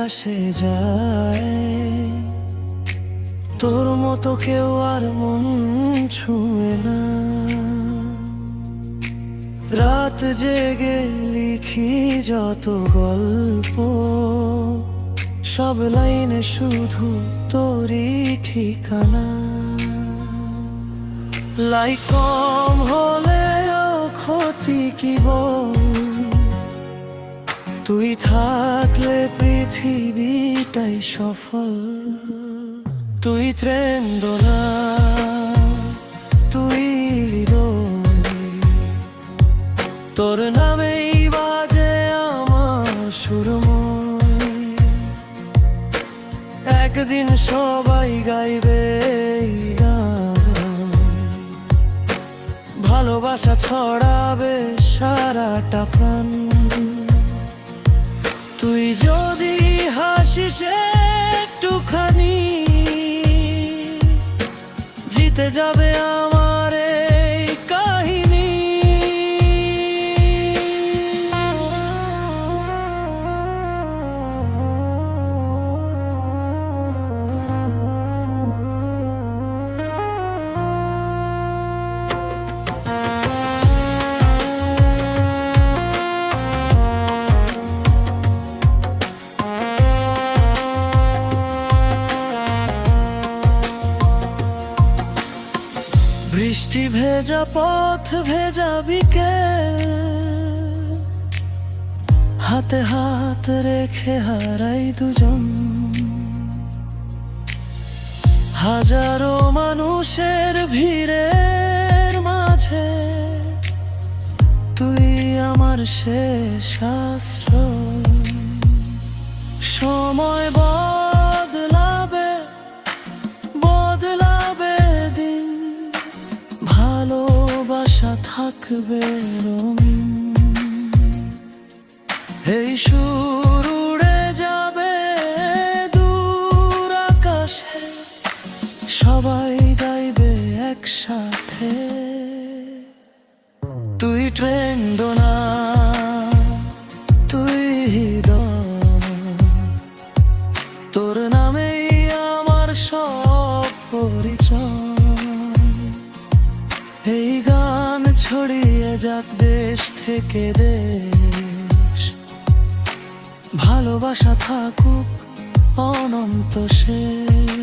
আসে যায়, তোর মতো কেউ আর মন ছুঁয়ে না। রাত জেগে লিখি যত গল্প, সব লাইনে শুধু তোরই ঠিকানা। লাইক কম হলেও ক্ষতি কি বল, তুই থাকলে পৃথিবীটাই সফল। তুই ট্রেন দোলা, তুই হৃদয়, তোর নামেই বাজে আমার সুরময়। একদিন সবাই গাইবে এই গান, ভালোবাসা ছড়াবে সারাটা প্রাণ। তুই যদি হাসিস একটুখানি, জিতে যাবে আমার এই কাহিনী। বৃষ্টি ভেজা পথ, ভেজা বিকেল, হাতে হাত রেখে হারাই দুজন। হাজারো মানুষের ভিড়ের মাঝে তুই আমার শেষ আশ্রয়। সময় বদলাবে, বদলাবে দিন, ভালোবাসা থাকবে রঙিন। এই সুর উড়ে যাবে দূর আকাশে, সবাই গাইবে একসাথে। তুই ট্রেন দোনা, তুই হৃদয়, তোর নামেই আমার সব পরিচয়। এই গান ছড়িয়ে যাক দেশ থেকে দেশ, ভালোবাসা থাকুক অনন্ত শেষ।